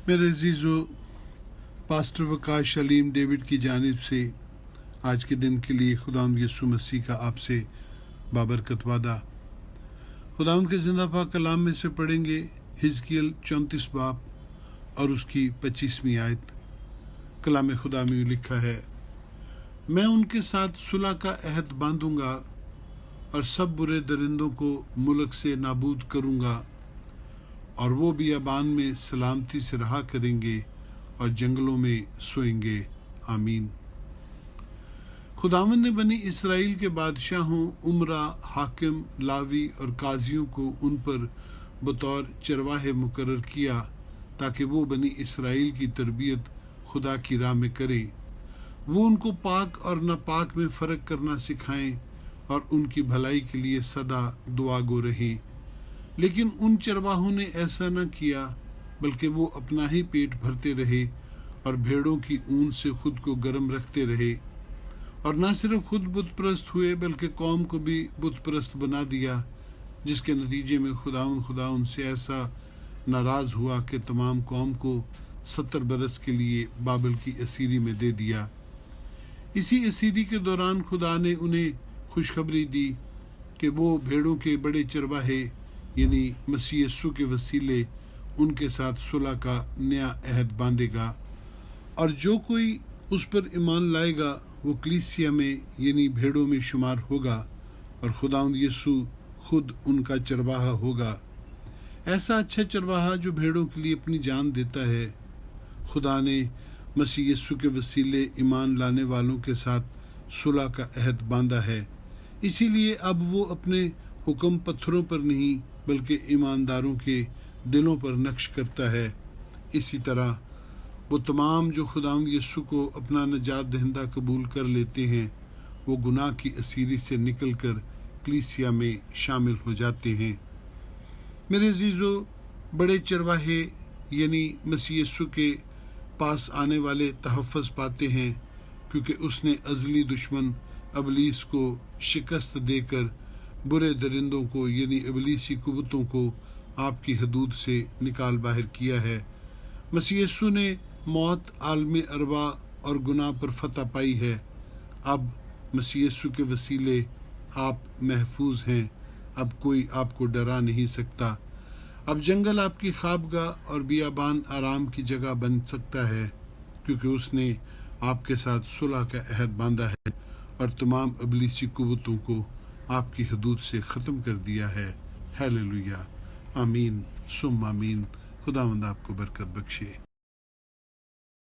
मेरे अजीज़ो, pastor Waqas Aleem David की जानिब से आज के दिन के लिए खुदावंद यीशु मसीह का आपसे बाबरकत वादा। खुदावंद के ज़िंदा पाक कलाम में से पढ़ेंगे हिजकियल 34 बाब और उसकी 25वीं आयत। कलाम खुदा में लिखा है, मैं उनके साथ सुलह का अहद बांधूंगा और सब बुरे दरिंदों को मुल्क से नाबूद करूंगा, और वो बियाबान में सलामती से रहा करेंगे और जंगलों में सोएंगे। आमीन। खुदावंद ने बनी इसराइल के बादशाहों, उमरा, हाकिम, लावी और काजियों को उन पर बतौर चरवाहे मुकर्रर किया ताकि वो बनी इसराइल की तरबियत खुदा की राह में करें। वो उनको पाक और नापाक में फ़र्क करना सिखाएं और उनकी भलाई के लिए सदा दुआ गो रहें। लेकिन उन चरवाहों ने ऐसा न किया, बल्कि वो अपना ही पेट भरते रहे और भेड़ों की ऊन से खुद को गर्म रखते रहे, और न सिर्फ खुद बुतप्रस्त हुए बल्कि कौम को भी बुतप्रस्त बना दिया, जिसके नतीजे में खुदा उनसे ऐसा नाराज़ हुआ कि तमाम कौम को 70 बरस के लिए बाबल की असीरी में दे दिया। इसी असीरी के दौरान खुदा ने उन्हें खुशखबरी दी कि वो भेड़ों के बड़े चरवाहे यानी मसीह यीशु के वसीले उनके साथ सुलह का नया अहद बांधेगा, और जो कोई उस पर ईमान लाएगा वो कलीसिया में यानी भेड़ों में शुमार होगा, और खुदावंद यीशु खुद उनका चरवाहा होगा। ऐसा अच्छा चरवाहा जो भेड़ों के लिए अपनी जान देता है। खुदा ने मसीह यीशु के वसीले ईमान लाने वालों के साथ सुलह का अहद बांधा है। इसीलिए अब वो अपने हुक्म पत्थरों पर नहीं बल्कि ईमानदारों के दिलों पर नक्श करता है। इसी तरह वो तमाम जो खुदावंद यीशु को अपना नजात दहिंदा कबूल कर लेते हैं, वो गुनाह की असीरी से निकलकर कलीसिया में शामिल हो जाते हैं। मेरे अजीज़ों, बड़े चरवाहे यानी मसीह यीशु के पास आने वाले तहफ़्फ़ुज़ पाते हैं, क्योंकि उसने अज़ली दुश्मन इब्लीस को शिकस्त देकर बुरे दरिंदों को यानी इब्लीसी कुव्वतों को आपकी हदूद से निकाल बाहर किया है। मसीह यीशु ने मौत, आलम अरवा और गुनाह पर फतह पाई है। अब मसीह यीशु के वसीले आप महफूज हैं। अब कोई आपको डरा नहीं सकता। अब जंगल आपकी ख्वाबगाह और बियाबान आराम की जगह बन सकता है, क्योंकि उसने आपके साथ सुलह का अहद बांधा है और तमाम इब्लीसी कुव्वतों को आपकी हदूद से ख़त्म कर दिया है। हालेलुया। आमीन सुम आमीन। खुदावंद आपको बरकत बख्शे।